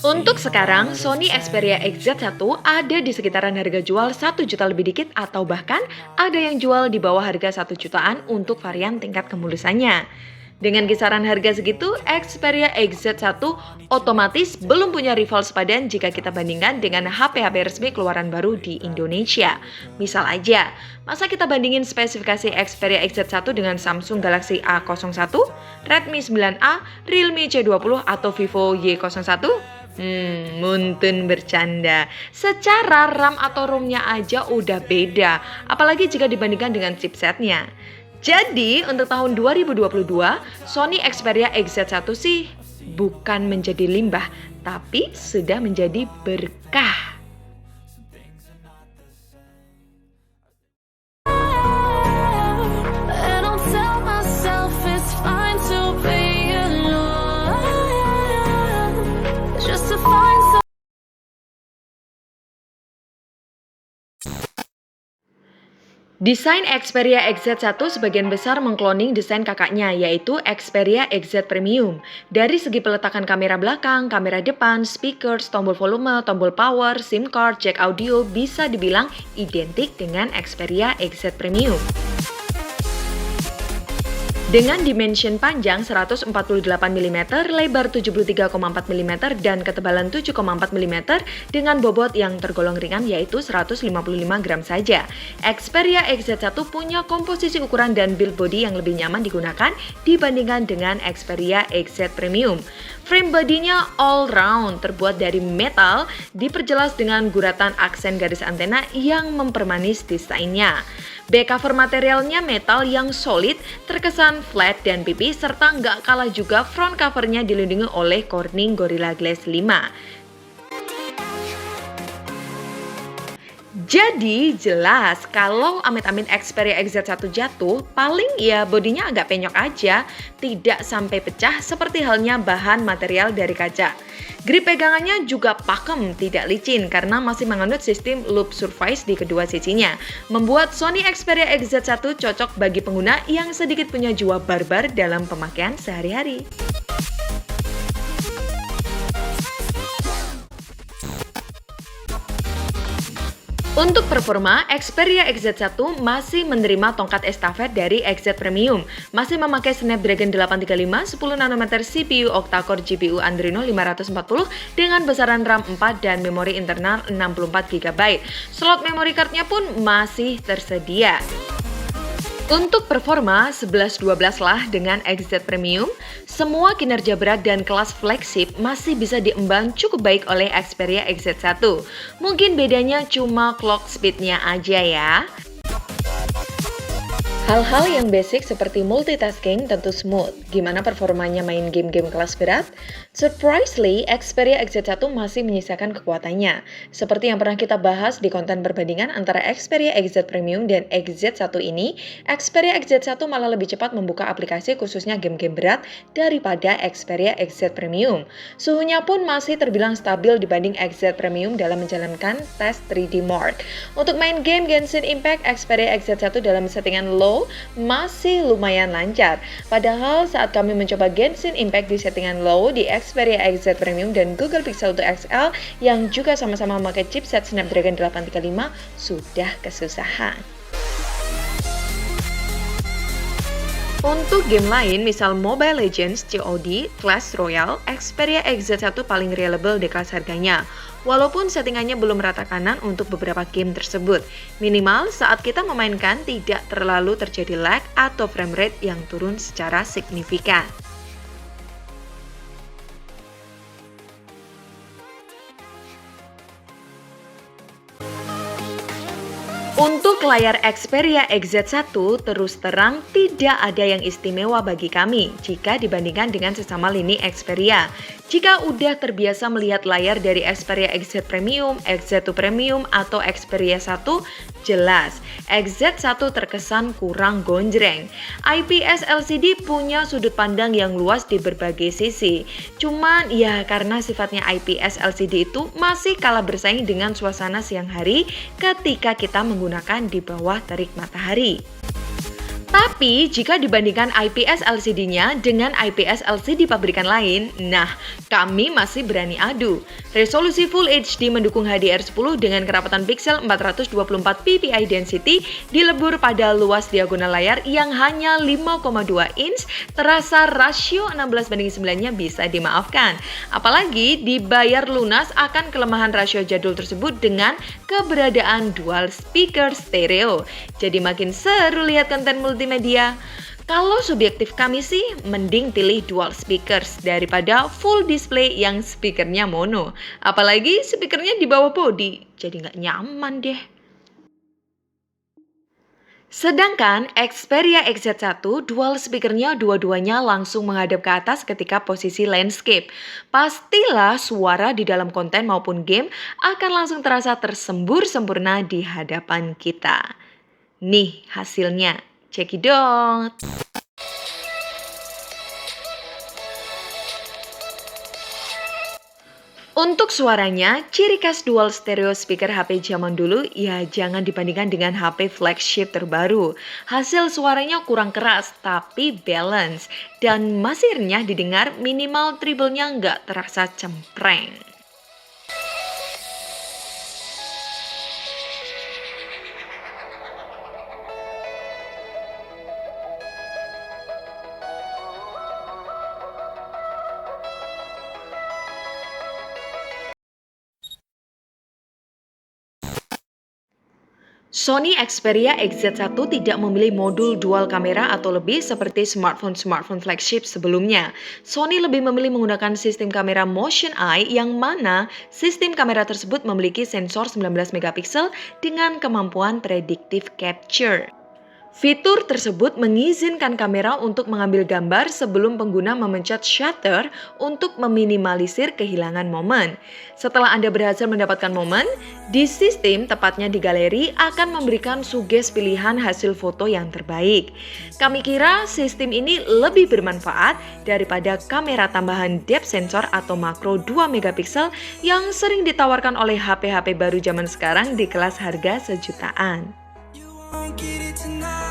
Untuk sekarang, Sony Xperia XZ1 ada di sekitaran harga jual 1 juta lebih dikit atau bahkan ada yang jual di bawah harga 1 jutaan untuk varian tingkat kemulusannya. Dengan kisaran harga segitu, Xperia XZ1 otomatis belum punya rival sepadan jika kita bandingkan dengan HP-HP resmi keluaran baru di Indonesia. Misal aja, masa kita bandingin spesifikasi Xperia XZ1 dengan Samsung Galaxy A01, Redmi 9A, Realme C20 atau Vivo Y01? Muntun bercanda. Secara RAM atau ROM-nya aja udah beda, apalagi jika dibandingkan dengan chipsetnya. Jadi, untuk tahun 2022, Sony Xperia XZ1 sih bukan menjadi limbah, tapi sudah menjadi berkah. And I'll tell myself it's fine to be alone, just to find some. Desain Xperia XZ1 sebagian besar mengkloning desain kakaknya, yaitu Xperia XZ Premium. Dari segi peletakan kamera belakang, kamera depan, speakers, tombol volume, tombol power, SIM card, jack audio bisa dibilang identik dengan Xperia XZ Premium. Dengan dimension panjang 148 mm, lebar 73,4 mm, dan ketebalan 7,4 mm dengan bobot yang tergolong ringan yaitu 155 gram saja. Xperia XZ1 punya komposisi ukuran dan build body yang lebih nyaman digunakan dibandingkan dengan Xperia XZ Premium. Frame bodinya all round, terbuat dari metal, diperjelas dengan guratan aksen garis antena yang mempermanis desainnya. Back cover materialnya metal yang solid, terkesan flat dan pipih, serta nggak kalah juga front covernya dilindungi oleh Corning Gorilla Glass 5. Jadi jelas kalau amit-amit Xperia XZ1 jatuh, paling ya bodinya agak penyok aja, tidak sampai pecah seperti halnya bahan material dari kaca. Grip pegangannya juga pakem, tidak licin karena masih menganut sistem loop surface di kedua sisinya, membuat Sony Xperia XZ1 cocok bagi pengguna yang sedikit punya jiwa barbar dalam pemakaian sehari-hari. Untuk performa, Xperia XZ1 masih menerima tongkat estafet dari XZ Premium, masih memakai Snapdragon 835 10 nanometer CPU octa-core GPU Adreno 540 dengan besaran RAM 4 dan memori internal 64 GB. Slot memory card-nya pun masih tersedia. Untuk performa 11-12 lah dengan XZ Premium, semua kinerja berat dan kelas flagship masih bisa diemban cukup baik oleh Xperia XZ1. Mungkin bedanya cuma clock speed-nya aja ya. Hal-hal yang basic seperti multitasking tentu smooth. Gimana performanya main game-game kelas berat? Surprisingly, Xperia XZ1 masih menyisakan kekuatannya. Seperti yang pernah kita bahas di konten perbandingan antara Xperia XZ Premium dan XZ1 ini, Xperia XZ1 malah lebih cepat membuka aplikasi khususnya game-game berat daripada Xperia XZ Premium. Suhunya pun masih terbilang stabil dibanding XZ Premium dalam menjalankan tes 3D Mark. Untuk main game Genshin Impact, Xperia XZ1 dalam settingan low masih lumayan lancar. Padahal saat kami mencoba Genshin Impact di settingan low di Xperia XZ Premium dan Google Pixel 2 XL yang juga sama-sama memakai chipset Snapdragon 835 sudah kesusahan. Untuk game lain, misal Mobile Legends, COD, Clash Royale, Xperia XZ1 paling reliable di kelas harganya. Walaupun settingannya belum rata kanan untuk beberapa game tersebut. Minimal saat kita memainkan tidak terlalu terjadi lag atau frame rate yang turun secara signifikan. Untuk layar Xperia XZ1 terus terang tidak ada yang istimewa bagi kami jika dibandingkan dengan sesama lini Xperia. Jika udah terbiasa melihat layar dari Xperia XZ Premium, XZ2 Premium, atau Xperia 1, jelas XZ1 terkesan kurang gonjreng. IPS LCD punya sudut pandang yang luas di berbagai sisi. Cuman ya karena sifatnya IPS LCD itu masih kalah bersaing dengan suasana siang hari ketika kita menggunakan di bawah terik matahari. Tapi jika dibandingkan IPS LCD-nya dengan IPS LCD pabrikan lain, nah kami masih berani adu. Resolusi Full HD mendukung HDR10 dengan kerapatan piksel 424 ppi density dilebur pada luas diagonal layar yang hanya 5,2 inch, terasa rasio 16:9-nya bisa dimaafkan. Apalagi dibayar lunas akan kelemahan rasio jadul tersebut dengan keberadaan dual speaker stereo. Jadi makin seru lihat konten multimedia. Kalau subjektif kami sih, mending pilih dual speakers daripada full display yang speakernya mono. Apalagi speakernya di bawah body, jadi nggak nyaman deh. Sedangkan Xperia XZ1 dual speakernya dua-duanya langsung menghadap ke atas ketika posisi landscape. Pastilah suara di dalam konten maupun game akan langsung terasa tersembur sempurna di hadapan kita. Nih hasilnya, cekidot! Untuk suaranya, ciri khas dual stereo speaker HP zaman dulu ya jangan dibandingkan dengan HP flagship terbaru. Hasil suaranya kurang keras tapi balance dan masih renyah didengar, minimal treble-nya nggak terasa cempreng. Sony Xperia XZ1 tidak memilih modul dual kamera atau lebih seperti smartphone flagship sebelumnya. Sony lebih memilih menggunakan sistem kamera Motion Eye yang mana sistem kamera tersebut memiliki sensor 19 megapiksel dengan kemampuan predictive capture. Fitur tersebut mengizinkan kamera untuk mengambil gambar sebelum pengguna memencet shutter untuk meminimalisir kehilangan momen. Setelah Anda berhasil mendapatkan momen, di sistem, tepatnya di galeri, akan memberikan suges pilihan hasil foto yang terbaik. Kami kira sistem ini lebih bermanfaat daripada kamera tambahan depth sensor atau makro 2 megapiksel yang sering ditawarkan oleh HP-HP baru zaman sekarang di kelas harga sejutaan.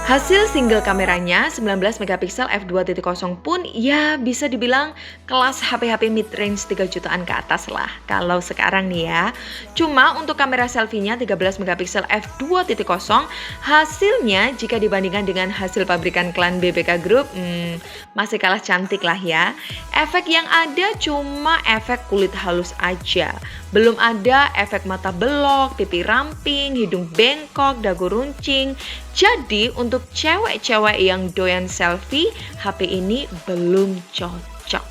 Hasil single kameranya 19 megapiksel f2.0 pun ya bisa dibilang kelas HP-HP mid-range 3 jutaan ke atas lah kalau sekarang nih ya. Cuma untuk kamera selfie-nya 13 megapiksel f2.0 hasilnya jika dibandingkan dengan hasil pabrikan klan BBK Group masih kalah cantik lah ya. Efek yang ada cuma efek kulit halus aja. Belum ada efek mata belok, pipi ramping, hidung bengkok, dagu runcing. Jadi untuk cewek-cewek yang doyan selfie, HP ini belum cocok.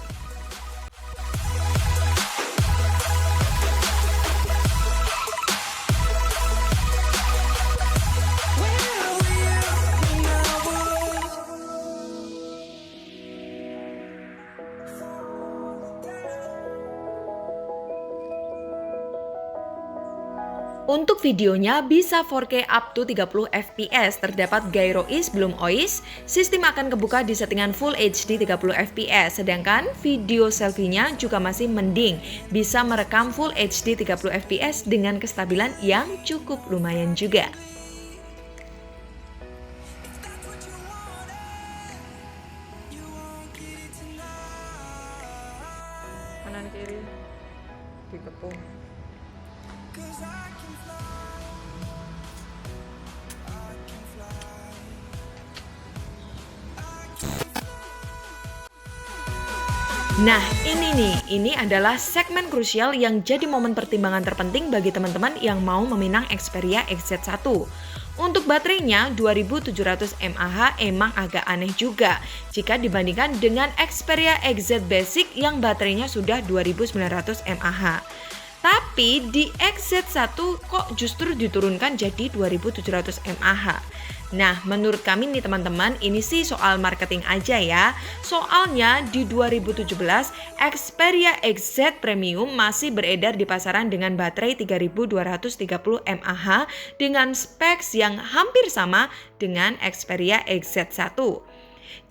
Untuk videonya bisa 4K up to 30 fps, terdapat gyro-ease belum OIS, sistem akan kebuka di settingan Full HD 30 fps, sedangkan video selfie-nya juga masih mending, bisa merekam Full HD 30 fps dengan kestabilan yang cukup lumayan juga. Kanan kiri dikepung. Nah ini adalah segmen krusial yang jadi momen pertimbangan terpenting bagi teman-teman yang mau meminang Xperia XZ1. Untuk baterainya 2700 mAh emang agak aneh juga jika dibandingkan dengan Xperia XZ Basic yang baterainya sudah 2900 mAh. Tapi di XZ1 kok justru diturunkan jadi 2700 mAh. Nah, menurut kami nih teman-teman, ini sih soal marketing aja ya. Soalnya di 2017, Xperia XZ Premium masih beredar di pasaran dengan baterai 3230 mAh dengan specs yang hampir sama dengan Xperia XZ1.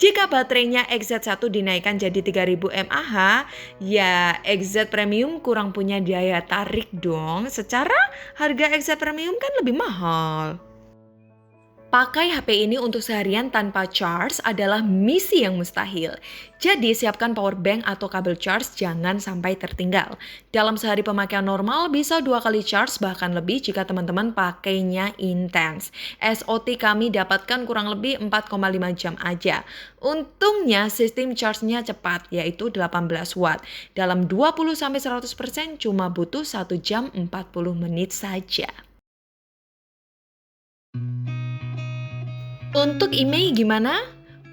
Jika baterainya XZ1 dinaikkan jadi 3000 mAh, ya XZ Premium kurang punya daya tarik dong. Secara harga XZ Premium kan lebih mahal. Pakai HP ini untuk seharian tanpa charge adalah misi yang mustahil. Jadi siapkan power bank atau kabel charge, jangan sampai tertinggal. Dalam sehari pemakaian normal bisa 2 kali charge bahkan lebih jika teman-teman pakainya intens. SOT kami dapatkan kurang lebih 4,5 jam aja. Untungnya sistem charge-nya cepat yaitu 18 watt. Dalam 20-100% cuma butuh 1 jam 40 menit saja. Untuk email gimana?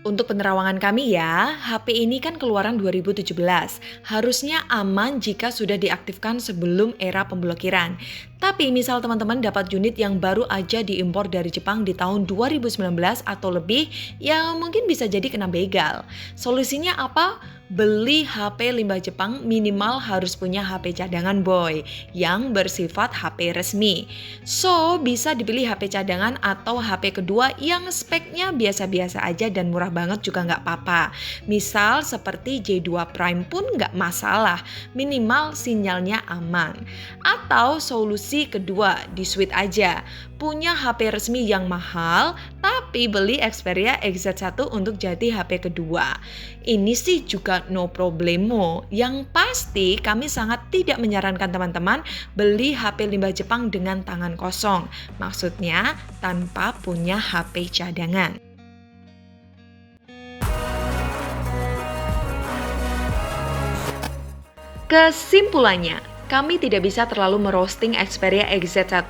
Untuk penerawangan kami ya, HP ini kan keluaran 2017. Harusnya aman jika sudah diaktifkan sebelum era pemblokiran. Tapi misal teman-teman dapat unit yang baru aja diimpor dari Jepang di tahun 2019 atau lebih, ya mungkin bisa jadi kena begal. Solusinya apa? Beli HP limbah Jepang minimal harus punya HP cadangan boy yang bersifat HP resmi. So, bisa dipilih HP cadangan atau HP kedua yang speknya biasa-biasa aja dan murah banget juga nggak apa-apa. Misal seperti J2 Prime pun nggak masalah, minimal sinyalnya aman. Atau solusi kedua, di switch aja. Punya HP resmi yang mahal, tapi beli Xperia XZ1 untuk jadi HP kedua. Ini sih juga no problemo. Yang pasti kami sangat tidak menyarankan teman-teman beli HP limbah Jepang dengan tangan kosong. Maksudnya tanpa punya HP cadangan. Kesimpulannya, kami tidak bisa terlalu merosting Xperia XZ1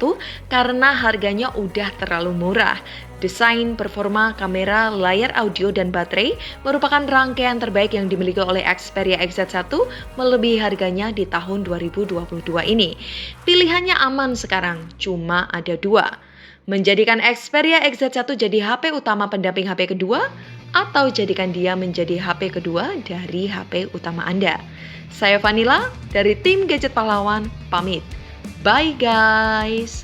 karena harganya udah terlalu murah. Desain, performa, kamera, layar audio, dan baterai merupakan rangkaian terbaik yang dimiliki oleh Xperia XZ1 melebihi harganya di tahun 2022 ini. Pilihannya aman sekarang, cuma ada 2. Menjadikan Xperia XZ1 jadi HP utama pendamping HP kedua, atau jadikan dia menjadi HP kedua dari HP utama Anda. Saya Vanilla dari tim Gadget Pahlawan, pamit. Bye guys!